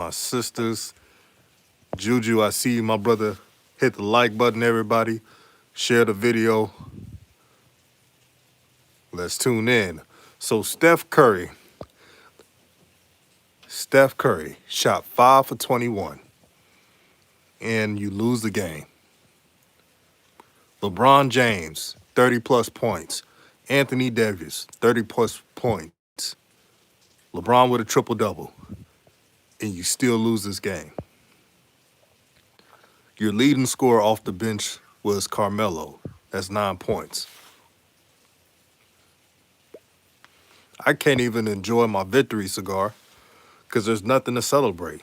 my sisters. Juju, I see you, my brother. Hit the like button, everybody. Share the video. Let's tune in. So Steph Curry shot 5 for 21, and you lose the game. LeBron James, 30 plus points. Anthony Davis, 30 plus points. LeBron with a triple double, and you still lose this game. Your leading scorer off the bench was Carmelo. That's 9 points. I can't even enjoy my victory cigar because there's nothing to celebrate.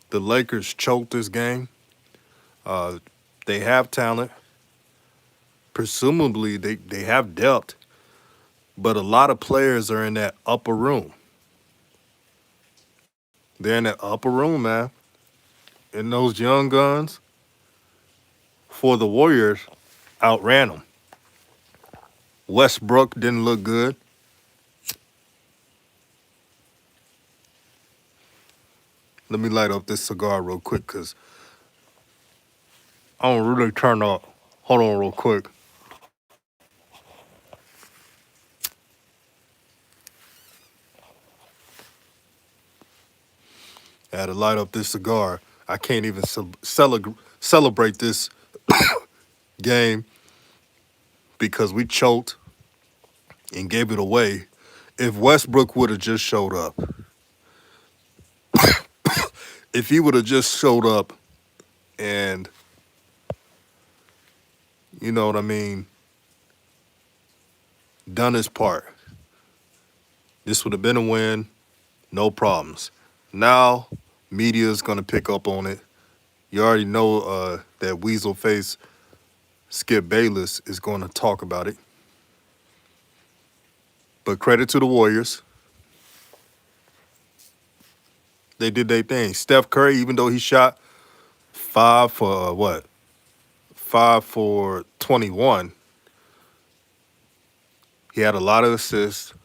The Lakers choked this game. They have talent. Presumably, they have depth. But a lot of players are in that upper room. They're in that upper room, man. And those young guns for the Warriors outran them. Westbrook didn't look good. Let me light up this cigar real quick because I don't really turn up. Hold on real quick. I had to light up this cigar. I can't even celebrate this game because we choked and gave it away. If Westbrook would have just showed up, if he would have just showed up and, you know what I mean, done his part, this would have been a win, no problems. Now, media is going to pick up on it. You already know that Weasel Face Skip Bayless is going to talk about it. But credit to the Warriors. They did their thing. Steph Curry, even though he shot 5 for 5 for 21, he had a lot of assists.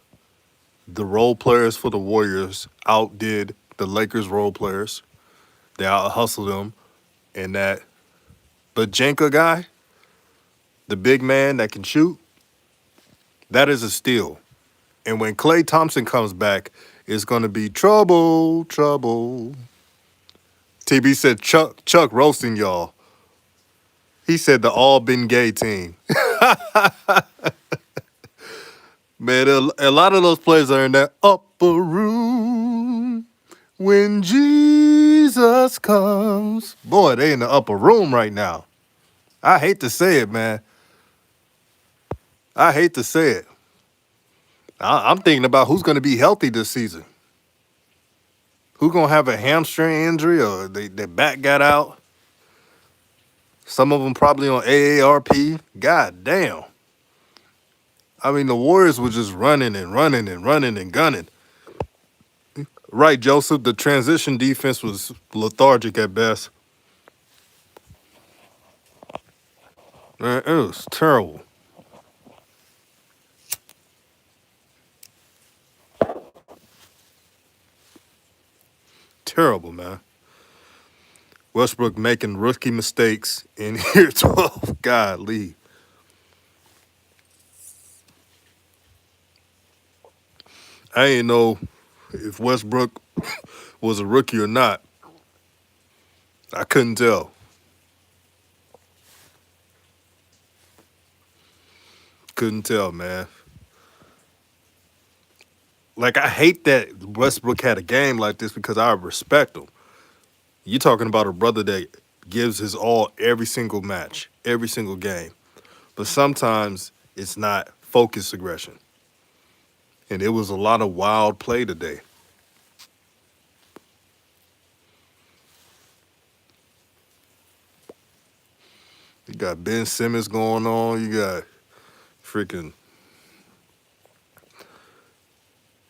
The role players for the Warriors outdid the Lakers role players. They out-hustled them. And that Bajenka guy, the big man that can shoot, that is a steal. And when Klay Thompson comes back, it's going to be trouble. TB said Chuck roasting y'all. He said the all been gay team. Man, a lot of those players are in that upper room when Jesus comes. Boy, they in the upper room right now. I hate to say it, man. I hate to say it. I'm thinking about who's going to be healthy this season. Who's going to have a hamstring injury or their back got out? Some of them probably on AARP. God damn. I mean, the Warriors were just running and gunning. Right, Joseph, the transition defense was lethargic at best. Man, it was terrible. Terrible, man. Westbrook making rookie mistakes in year 12. Godly. I didn't know if Westbrook was a rookie or not. I couldn't tell. Couldn't tell, man. Like, I hate that Westbrook had a game like this because I respect him. You're talking about a brother that gives his all every single match, every single game. But sometimes it's not focused aggression. And it was a lot of wild play today. You got Ben Simmons going on. You got freaking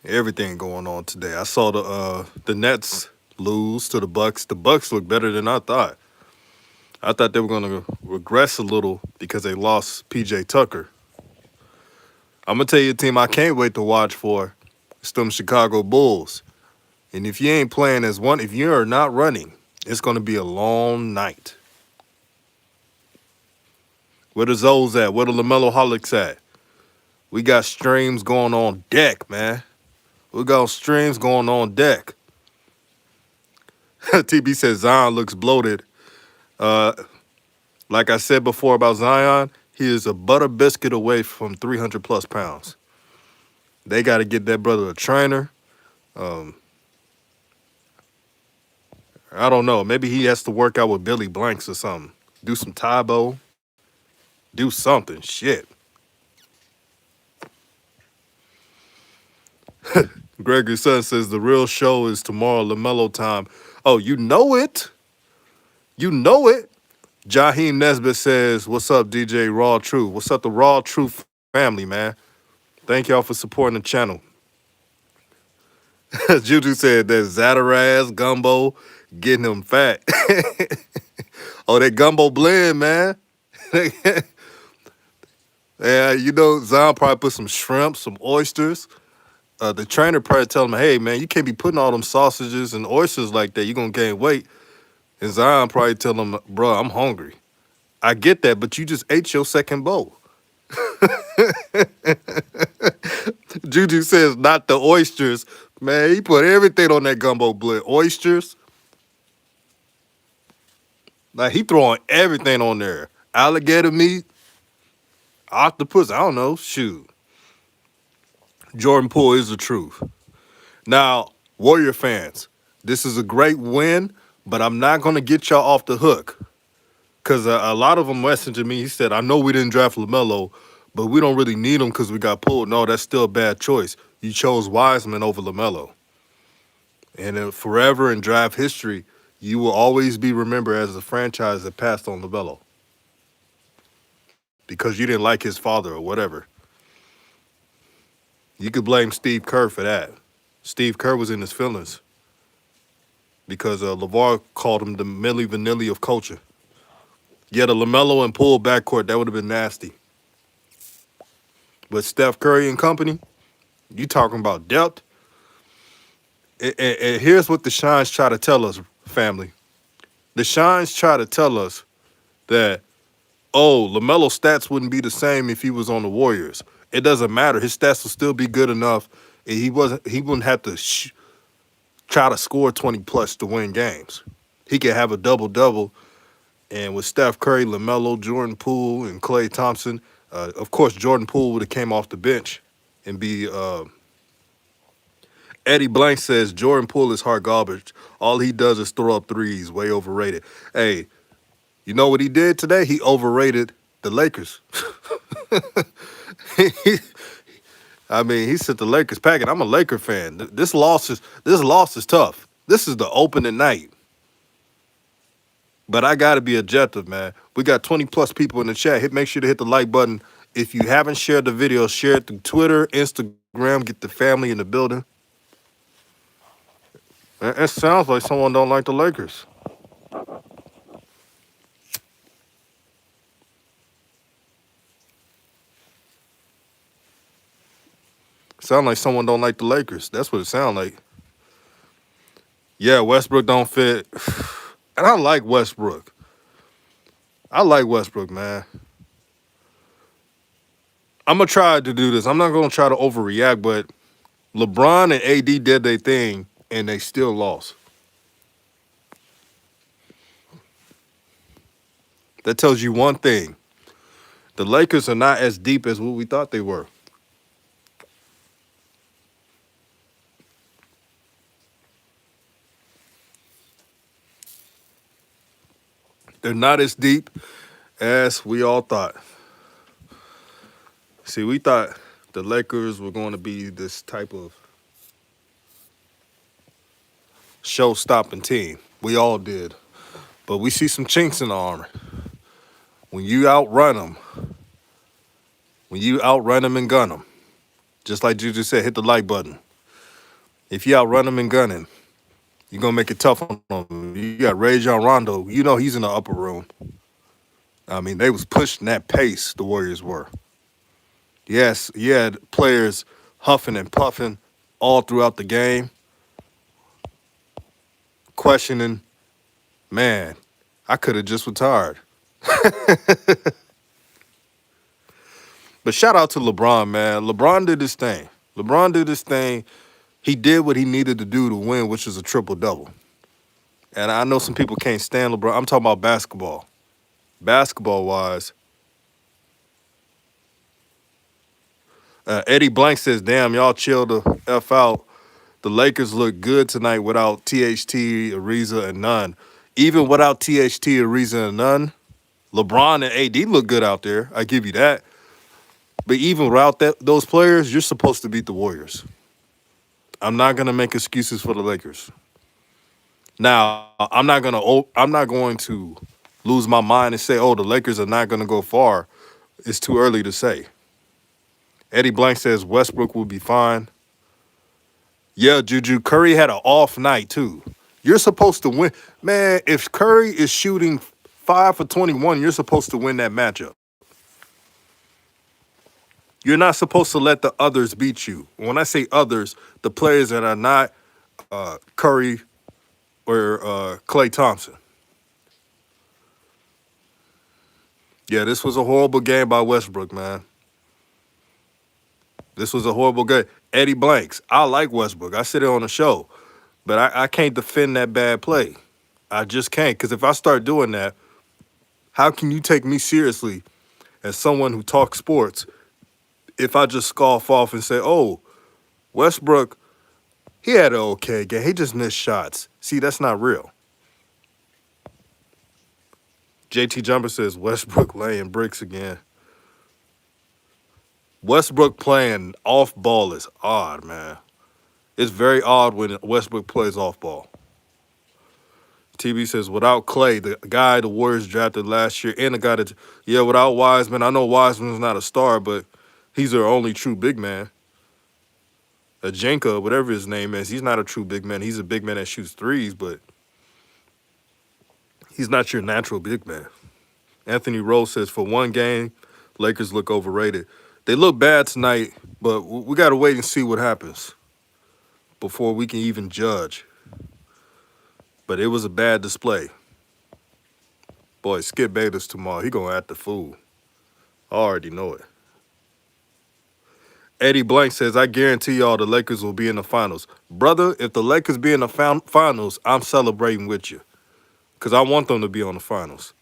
everything going on today. I saw the Nets lose to the Bucks. The Bucks look better than I thought. I thought they were going to regress a little because they lost PJ Tucker. I'm going to tell you a team I can't wait to watch for. It's them Chicago Bulls. And if you ain't playing as one, if you are not running, it's going to be a long night. Where the Zoes at? Where the LaMelo Holics at? We got streams going on deck, man. We got streams going on deck. TB says Zion looks bloated. Like I said before about Zion, he is a butter biscuit away from 300 plus pounds. They got to get that brother a trainer. I don't know. Maybe he has to work out with Billy Blanks or something. Do some Tybo. Do something. Shit. Gregory Sutton says the real show is tomorrow, LaMelo time. Oh, you know it. You know it. Jaheim Nesbitt says, what's up, DJ RawTruth? What's up, the RawTruth family, man? Thank y'all for supporting the channel. Juju said that Zataraz gumbo getting him fat. Oh, that gumbo blend, man. Yeah, you know, Zion probably put some shrimp, some oysters. The trainer probably tell him, hey, man, you can't be putting all them sausages and oysters like that. You're going to gain weight. And Zion probably tell him, bro, I'm hungry. I get that, but you just ate your second bowl. Juju says, not the oysters. Man, he put everything on that gumbo blend. Oysters. Like, he throwing everything on there. Alligator meat, octopus, I don't know. Shoot. Jordan Poole is the truth. Now, Warrior fans, this is a great win, but I'm not going to get y'all off the hook. Because a lot of them messaged me. He said, I know we didn't draft LaMelo, but we don't really need him because we got pulled. No, that's still a bad choice. You chose Wiseman over LaMelo. And forever in draft history, you will always be remembered as the franchise that passed on LaMelo. Because you didn't like his father or whatever. You could blame Steve Kerr for that. Steve Kerr was in his feelings. Because LeVar called him the Milli Vanilli of culture. Yeah, the LaMelo and Poole backcourt, that would have been nasty. But Steph Curry and company, you talking about depth. And here's what the Shines try to tell us, family. The Shines try to tell us that, oh, LaMelo's stats wouldn't be the same if he was on the Warriors. It doesn't matter. His stats will still be good enough. And he wouldn't have to try to score 20 plus to win games. He could have a double-double. And with Steph Curry, LaMelo, Jordan Poole, and Klay Thompson, of course, Jordan Poole would have came off the bench and be Eddie Blank says Jordan Poole is hard garbage. All he does is throw up threes, way overrated. Hey, you know what he did today? He overrated the Lakers. I mean, he sent the Lakers packing. I'm a Laker fan. This loss is tough. This is the opening night. But I got to be objective, man. We got 20-plus people in the chat. Make sure to hit the like button. If you haven't shared the video, share it through Twitter, Instagram. Get the family in the building. It sounds like someone don't like the Lakers. Sound like someone don't like the Lakers. That's what it sounds like. Yeah, Westbrook don't fit. And I like Westbrook. I like Westbrook, man. I'm going to try to do this. I'm not going to try to overreact, but LeBron and AD did their thing, and they still lost. That tells you one thing. The Lakers are not as deep as what we thought they were. They're not as deep as we all thought. See, we thought the Lakers were going to be this type of show-stopping team. We all did. But we see some chinks in the armor. When you outrun them and gun them, just like Juju said, hit the like button. If you outrun them and gun him, you're going to make it tough on them. You got Rajon Rondo. You know he's in the upper room. I mean, they was pushing that pace, the Warriors were. Yes, you had players huffing and puffing all throughout the game. questioning, man, I could have just retired. But shout out to LeBron, man. LeBron did his thing. LeBron did his thing. He did what he needed to do to win, which is a triple double. And I know some people can't stand LeBron. I'm talking about basketball. Basketball wise, Eddie Blank says, "Damn, y'all chill the f out. The Lakers look good tonight without THT, Ariza, and Nunn. Even without THT, Ariza, and Nunn, LeBron and AD look good out there. I give you that. But even without those players, you're supposed to beat the Warriors. I'm not gonna make excuses for the Lakers. Now, I'm not going to lose my mind and say, oh, the Lakers are not gonna go far. It's too early to say. Eddie Blank says Westbrook will be fine. Yeah, Juju, Curry had an off night too. You're supposed to win. Man, if Curry is shooting 5 for 21, you're supposed to win that matchup. You're not supposed to let the others beat you. When I say others, the players that are not Curry or Klay Thompson. Yeah, this was a horrible game by Westbrook, man. This was a horrible game. Eddie Blanks, I like Westbrook. I said it on the show. But I can't defend that bad play. I just can't. Because if I start doing that, how can you take me seriously as someone who talks sports if I just scoff off and say, oh, Westbrook, he had an okay game. He just missed shots. See, that's not real. JT Jumper says Westbrook laying bricks again. Westbrook playing off ball is odd, man. It's very odd when Westbrook plays off ball. TB says, without Klay, the guy the Warriors drafted last year, and the guy that, yeah, without Wiseman, I know Wiseman's not a star, but he's their only true big man. Ajenka, whatever his name is, he's not a true big man. He's a big man that shoots threes, but he's not your natural big man. Anthony Rose says, for one game, Lakers look overrated. They look bad tonight, but we got to wait and see what happens before we can even judge. But it was a bad display. Boy, Skip Bayless tomorrow, he going to act the fool. I already know it. Eddie Blank says, I guarantee y'all the Lakers will be in the finals. Brother, if the Lakers be in the finals, I'm celebrating with you because I want them to be on the finals.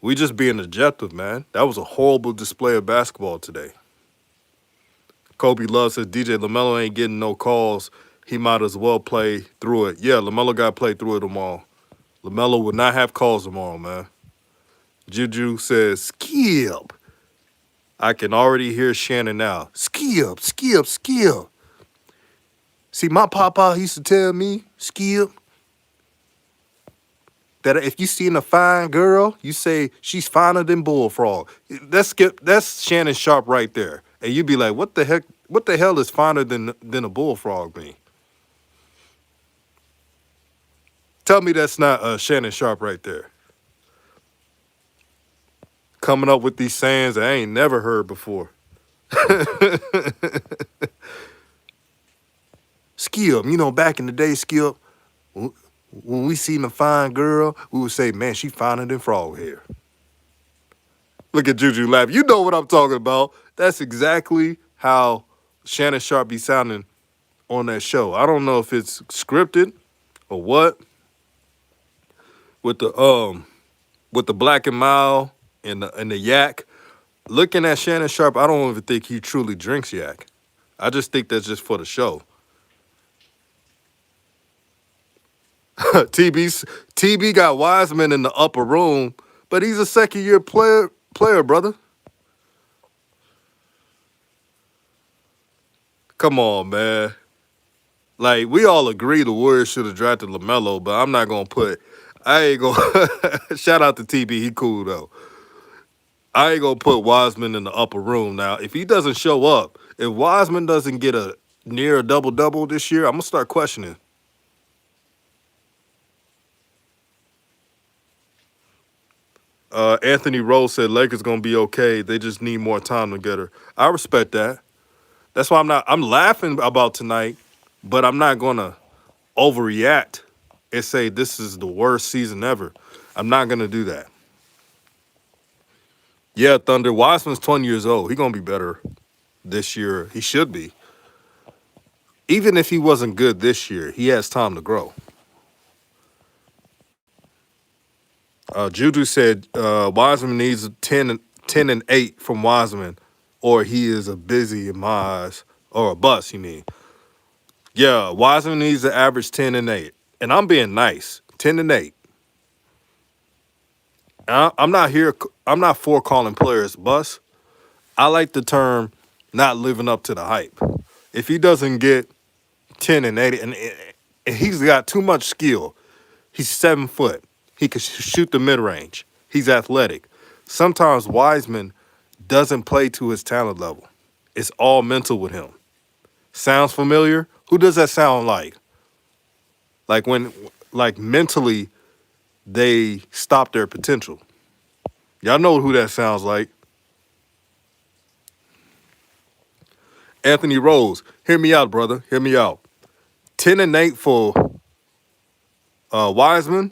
We just being objective, man. That was a horrible display of basketball today. Kobe Love says, DJ LaMelo ain't getting no calls. He might as well play through it. Yeah, LaMelo got to play through it tomorrow. LaMelo would not have calls tomorrow, man. Juju says, Skip. I can already hear Shannon now. Skip, Skip, Skip. See, my papa used to tell me, Skip, that if you seen a fine girl, you say she's finer than Bullfrog. That's Shannon Sharp right there. And you'd be like, what the heck? What the hell is finer than a bullfrog mean? Tell me that's not Shannon Sharp right there. Coming up with these sayings I ain't never heard before. Skip, back in the day, Skip, when we seen a fine girl, we would say, man, she finer than frog hair. Look at Juju laugh. You know what I'm talking about. That's exactly how Shannon Sharp be sounding on that show. I don't know if it's scripted or what. With the Black and Mild and the yak. Looking at Shannon Sharp, I don't even think he truly drinks yak. I just think that's just for the show. TB got Wiseman in the upper room, but he's a second-year player, brother. Come on, man. Like, we all agree the Warriors should have drafted LaMelo, but I'm not going to put... I ain't going to... Shout out to TB. He cool, though. I ain't going to put Wiseman in the upper room. Now, if he doesn't show up, if Wiseman doesn't get a near double-double this year, I'm going to start questioning. Anthony Rose said Lakers going to be okay. They just need more time together. I respect that. That's why I'm laughing about tonight, but I'm not going to overreact and say this is the worst season ever. I'm not gonna do that. Yeah, Thunder. Wiseman's 20 years old. He's gonna be better this year. He should be. Even if he wasn't good this year, he has time to grow. Juju said Wiseman needs 10 and 8 from Wiseman, or he is a busy in my eyes, or a bust. You mean? Yeah, Wiseman needs to average 10 and 8, and I'm being nice. 10 and 8. I'm not here. I'm not for calling players bust. I like the term not living up to the hype. If he doesn't get 10 and 8, and he's got too much skill. He's 7 foot. He can shoot the mid range. He's athletic. Sometimes Wiseman doesn't play to his talent level. It's all mental with him. Sounds familiar? Who does that sound like? Like when, like mentally, they stop their potential. Y'all know who that sounds like. Anthony Rose, hear me out, brother. Hear me out. 10 and 8 for Wiseman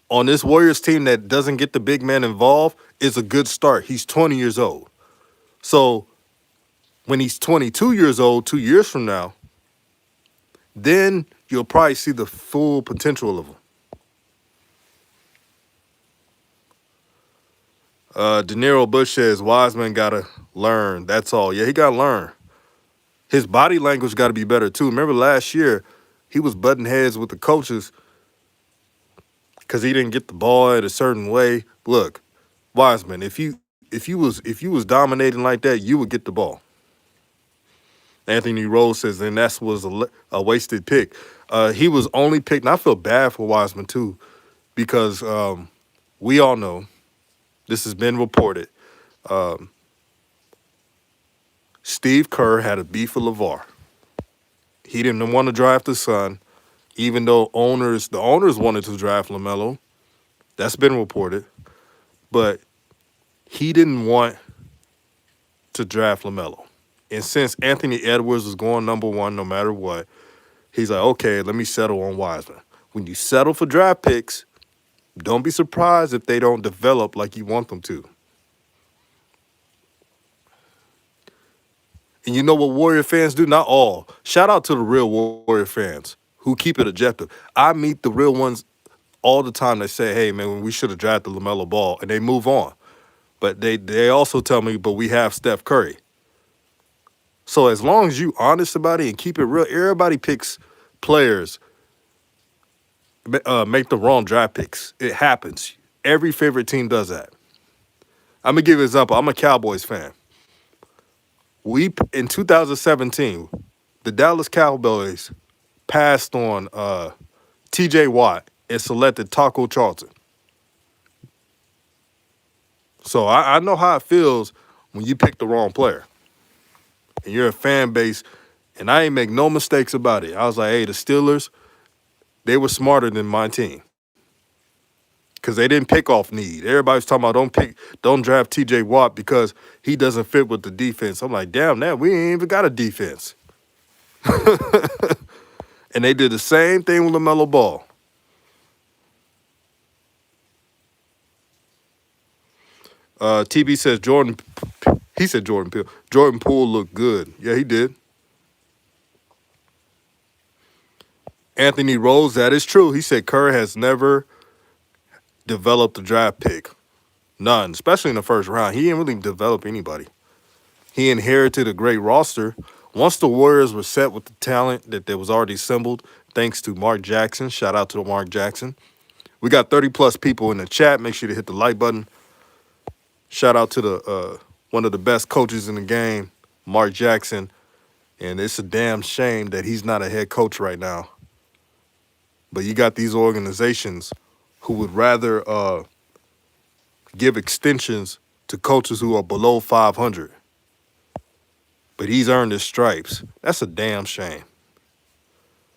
on this Warriors team that doesn't get the big man involved is a good start. He's 20 years old. So when he's 22 years old, 2 years from now, then you'll probably see the full potential of him. De Niro Bush says Wiseman got to learn. That's all. Yeah, he got to learn. His body language got to be better, too. Remember last year, he was butting heads with the coaches because he didn't get the ball in a certain way. Look, Wiseman, if you was dominating like that, you would get the ball. Anthony Rose says, and that was a wasted pick. He was only picked, and I feel bad for Wiseman, too, because we all know, this has been reported, Steve Kerr had a beef with LeVar. He didn't want to draft his son, even though the owners wanted to draft LaMelo. That's been reported. But he didn't want to draft LaMelo. And since Anthony Edwards was going number one no matter what, he's like, okay, let me settle on Wiseman. When you settle for draft picks, don't be surprised if they don't develop like you want them to. And you know what Warrior fans do? Not all. Shout out to the real Warrior fans who keep it objective. I meet the real ones all the time that say, hey, man, we should have drafted LaMelo Ball, and they move on. But they also tell me, but we have Steph Curry. So as long as you honest about it and keep it real, everybody picks players, make the wrong draft picks. It happens. Every favorite team does that. I'm going to give you an example. I'm a Cowboys fan. In 2017, the Dallas Cowboys passed on T.J. Watt and selected Taco Charlton. So I know how it feels when you pick the wrong player. And you're a fan base, and I ain't make no mistakes about it. I was like, hey, the Steelers, they were smarter than my team. Because they didn't pick off need. Everybody's talking about don't draft T.J. Watt because he doesn't fit with the defense. I'm like, damn, that we ain't even got a defense. And they did the same thing with LaMelo Ball. TB says Jordan Peele. Jordan Poole looked good. Yeah, he did. Anthony Rose, that is true. He said Kerr has never developed a draft pick. None, especially in the first round. He didn't really develop anybody. He inherited a great roster. Once the Warriors were set with the talent that was already assembled, thanks to Mark Jackson. Shout out to Mark Jackson. We got 30-plus people in the chat. Make sure to hit the like button. Shout out to the one of the best coaches in the game, Mark Jackson. And it's a damn shame that he's not a head coach right now. But you got these organizations who would rather give extensions to coaches who are below 500. But he's earned his stripes. That's a damn shame.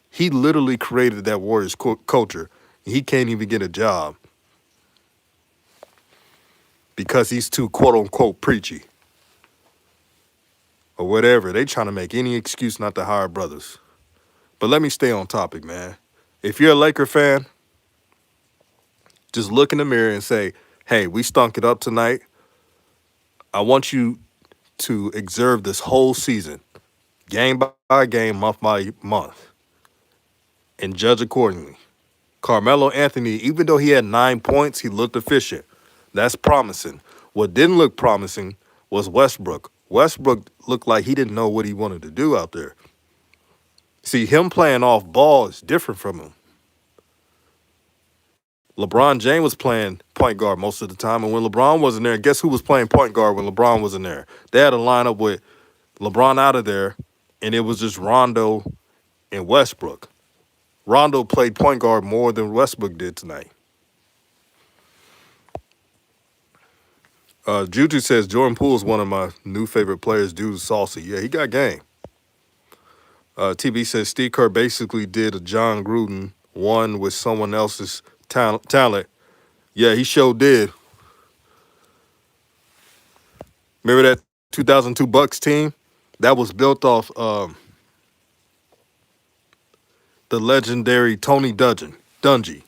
He literally created that Warriors culture. He can't even get a job because he's too quote-unquote preachy or whatever. They trying to make any excuse not to hire brothers. But let me stay on topic, man. If you're a Laker fan, just look in the mirror and say, hey, we stunk it up tonight. I want you to observe this whole season, game by game, month by month, and judge accordingly. Carmelo Anthony, even though he had 9 points, he looked efficient. That's promising. What didn't look promising was Westbrook. Westbrook looked like he didn't know what he wanted to do out there. See, him playing off ball is different from him. LeBron James was playing point guard most of the time, and when LeBron wasn't there, guess who was playing point guard when LeBron wasn't there? They had a lineup with LeBron out of there, and it was just Rondo and Westbrook. Rondo played point guard more than Westbrook did tonight. Juju says Jordan Poole is one of my new favorite players due to Saucy. Yeah, he got game. TB says Steve Kerr basically did a John Gruden one with someone else's talent. Yeah, he sure did. Remember that 2002 Bucks team? That was built off the legendary Tony Dungy.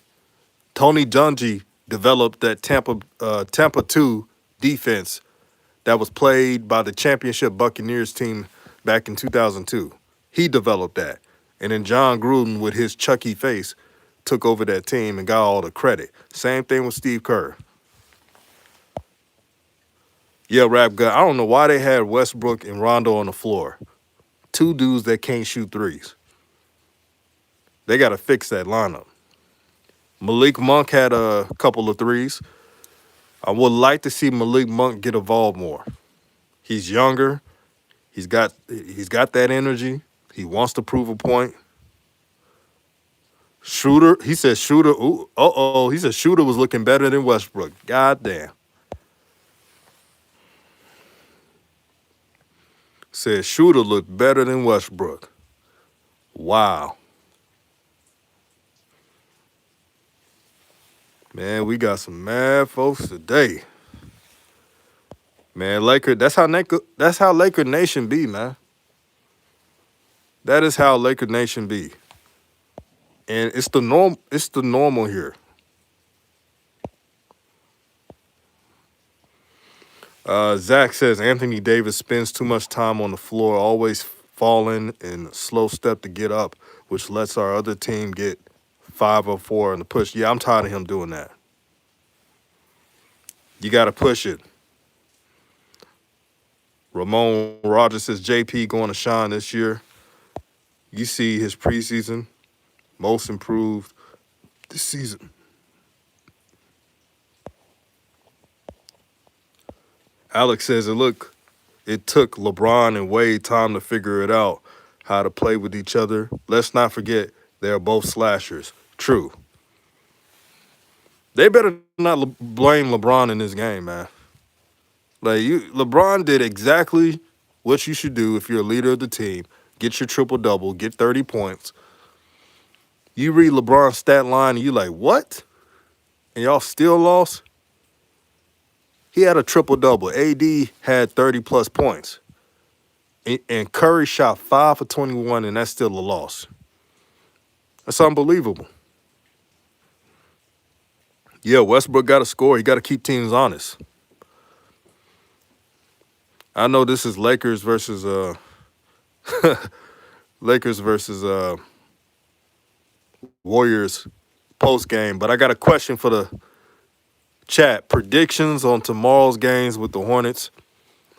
Tony Dungy developed that Tampa 2 defense that was played by the championship Buccaneers team back in 2002. He developed that. And then John Gruden, with his Chucky face, took over that team and got all the credit. Same thing with Steve Kerr. Yeah, Rap God, I don't know why they had Westbrook and Rondo on the floor. Two dudes that can't shoot threes. They got to fix that lineup. Malik Monk had a couple of threes. I would like to see Malik Monk get involved more. He's younger. He's got that energy. He wants to prove a point. Shooter, he said Shooter, he said Shooter was looking better than Westbrook. God damn. Said Shooter looked better than Westbrook. Wow. Man, we got some mad folks today. Man, that's how Laker Nation be, man. That is how Laker Nation be. And it's the normal here. Zach says Anthony Davis spends too much time on the floor, always falling and slow step to get up, which lets our other team get 5 or 4 in the push. Yeah, I'm tired of him doing that. You got to push it. Ramon Rogers says JP going to shine this year. You see his preseason, most improved this season. Alex says it took LeBron and Wade time to figure it out, how to play with each other. Let's not forget they're both slashers. True. They better not blame LeBron in this game, man. LeBron did exactly what you should do if you're a leader of the team. Get your triple-double, get 30 points. You read LeBron's stat line and you like, what? And y'all still lost? He had a triple-double. AD had 30-plus points. And Curry shot 5 for 21, and that's still a loss. That's unbelievable. Yeah, Westbrook got to score. He got to keep teams honest. I know this is Lakers versus Warriors post game, but I got a question for the chat. Predictions on tomorrow's games with the Hornets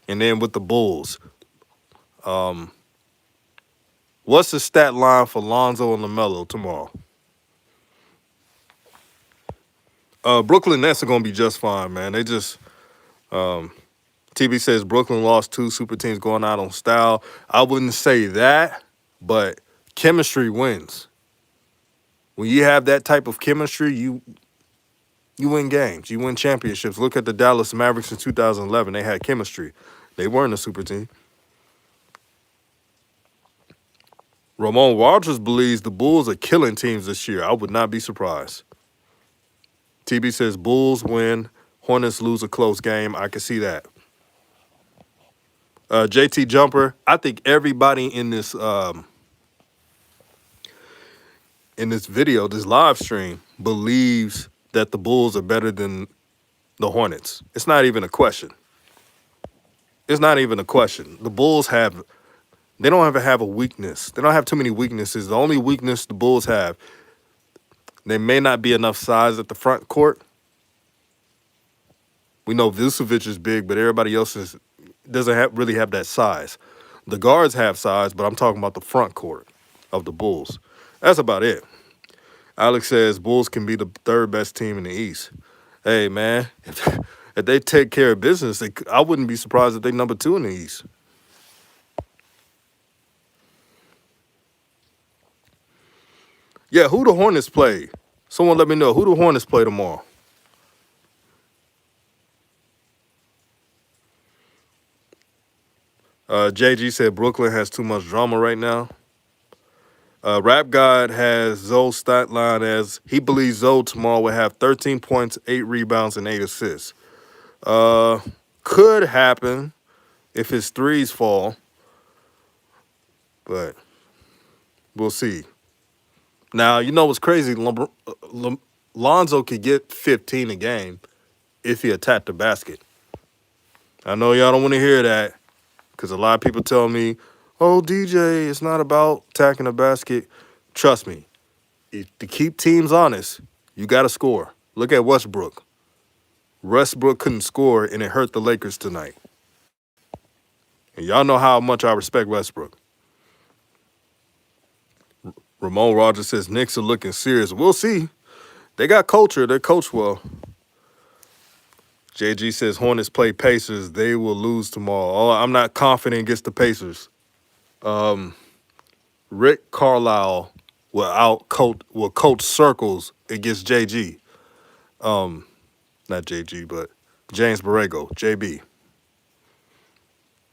and then with the Bulls. What's the stat line for Lonzo and LaMelo tomorrow? Brooklyn Nets are going to be just fine, man. They just TB says Brooklyn lost 2 super teams going out on style. I wouldn't say that, but chemistry wins. When you have that type of chemistry, you win games. You win championships. Look at the Dallas Mavericks in 2011. They had chemistry. They weren't a super team. Ramon Rogers believes the Bulls are killing teams this year. I would not be surprised. TB says Bulls win, Hornets lose a close game. I can see that. JT Jumper, I think everybody in this in this video, this live stream, believes that the Bulls are better than the Hornets. It's not even a question. It's not even a question. The Bulls they don't ever have a weakness. They don't have too many weaknesses. The only weakness the Bulls have, they may not be enough size at the front court. We know Vucevic is big, but everybody else doesn't really have that size. The guards have size, but I'm talking about the front court of the Bulls. That's about it. Alex says Bulls can be the third best team in the East. Hey, man, if they take care of business, I wouldn't be surprised if they number 2 in the East. Yeah, who the Hornets play? Someone let me know. Who the Hornets play tomorrow? JG said Brooklyn has too much drama right now. Rap God has Zoe's stat line as he believes Zoe tomorrow will have 13 points, 8 rebounds, and 8 assists. Could happen if his threes fall, but we'll see. Now, you know what's crazy? Lonzo could get 15 a game if he attacked the basket. I know y'all don't want to hear that because a lot of people tell me, oh, DJ, it's not about attacking the basket. Trust me, to keep teams honest, you got to score. Look at Westbrook. Westbrook couldn't score, and it hurt the Lakers tonight. And y'all know how much I respect Westbrook. Ramon Rogers says Knicks are looking serious. We'll see. They got culture. They coach well. JG says Hornets play Pacers. They will lose tomorrow. Oh, I'm not confident against the Pacers. Rick Carlisle will coach circles against JG. Not JG, but James Borrego, JB.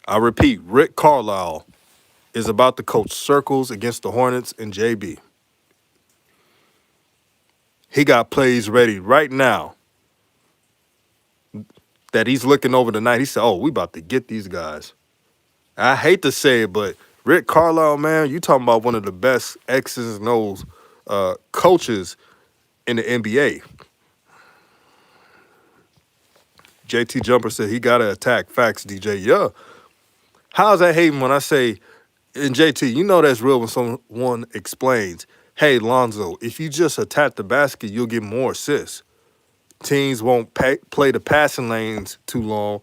I repeat, Rick Carlisle is about to coach circles against the Hornets and JB. He got plays ready right now that he's looking over tonight. He said, oh, we about to get these guys. I hate to say it, but Rick Carlisle, man, you talking about one of the best X's and O's coaches in the NBA. JT Jumper said he got to attack. Facts, DJ. Yeah. How's that hating when I say, and JT, you know that's real when someone explains, hey, Lonzo, if you just attack the basket, you'll get more assists. Teams won't play the passing lanes too long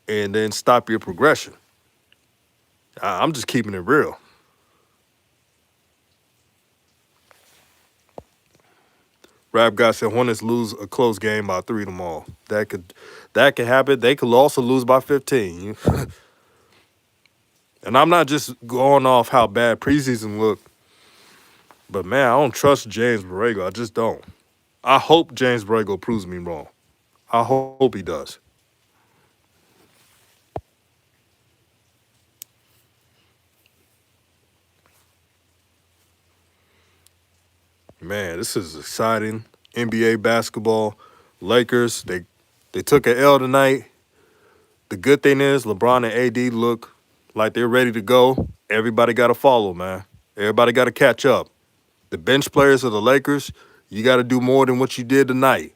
and then stop your progression. I'm just keeping it real. Rap guy said Hornets lose a close game by 3 tomorrow. That could happen. They could also lose by 15. And I'm not just going off how bad preseason looked, but man, I don't trust James Borrego. I just don't. I hope James Borrego proves me wrong. I hope he does. Man, this is exciting. NBA basketball. Lakers, they took an L tonight. The good thing is LeBron and AD look like they're ready to go. Everybody got to follow, man. Everybody got to catch up. The bench players of the Lakers, you got to do more than what you did tonight.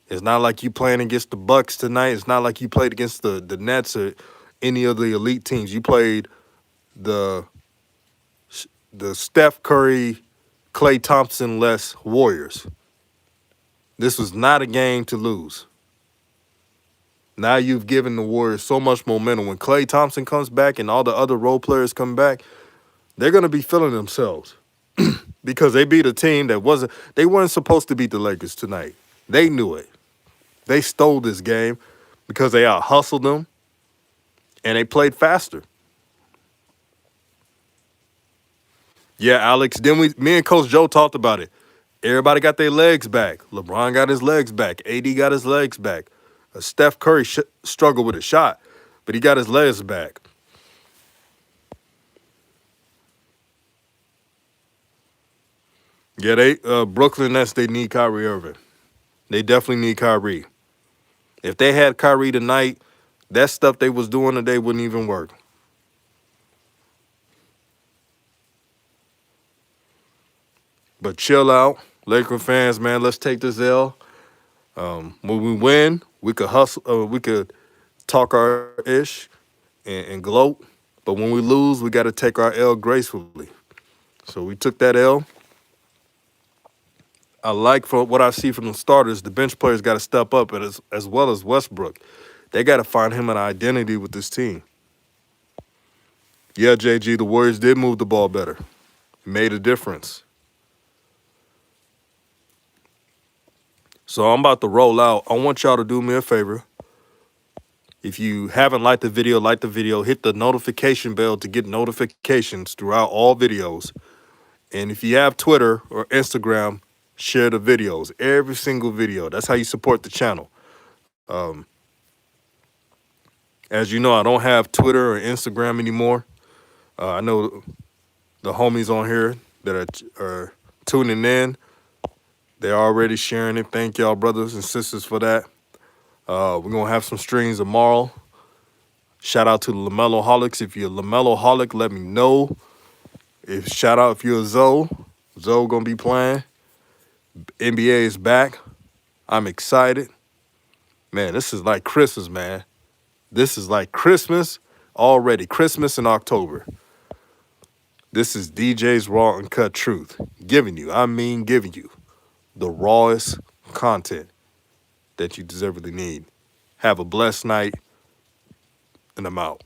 It's not like you playing against the Bucks tonight. It's not like you played against the Nets or any of the elite teams. You played the Steph Curry, Klay Thompson-less Warriors. This was not a game to lose. Now you've given the Warriors so much momentum. When Klay Thompson comes back and all the other role players come back, they're going to be feeling themselves because they beat a team that weren't supposed to beat the Lakers tonight. They knew it. They stole this game because they out-hustled them and they played faster. Yeah, Alex, me and Coach Joe talked about it. Everybody got their legs back. LeBron got his legs back. AD got his legs back. Steph Curry struggled with a shot, but he got his legs back. Yeah, Brooklyn Nets, they need Kyrie Irving. They definitely need Kyrie. If they had Kyrie tonight, that stuff they was doing today wouldn't even work. But chill out, Laker fans, man. Let's take this L. When we win, we could hustle. We could talk our ish and gloat. But when we lose, we got to take our L gracefully. So we took that L. I like from what I see from the starters, the bench players got to step up, and as well as Westbrook. They got to find him an identity with this team. Yeah, JG, the Warriors did move the ball better. It made a difference. So I'm about to roll out. I want y'all to do me a favor. If you haven't liked the video, like the video. Hit the notification bell to get notifications throughout all videos. And if you have Twitter or Instagram, share the videos. Every single video. That's how you support the channel. As you know, I don't have Twitter or Instagram anymore. I know the homies on here that are tuning in. They're already sharing it. Thank y'all, brothers and sisters, for that. We're going to have some streams tomorrow. Shout out to the LaMelo Holics. If you're a LaMelo Holic, let me know. Shout out if you're a Zoe. Zoe going to be playing. NBA is back. I'm excited. Man, this is like Christmas, man. This is like Christmas already. Christmas in October. This is DJ's Raw and Cut Truth. Giving you the rawest content that you deservedly need. Have a blessed night, and I'm out.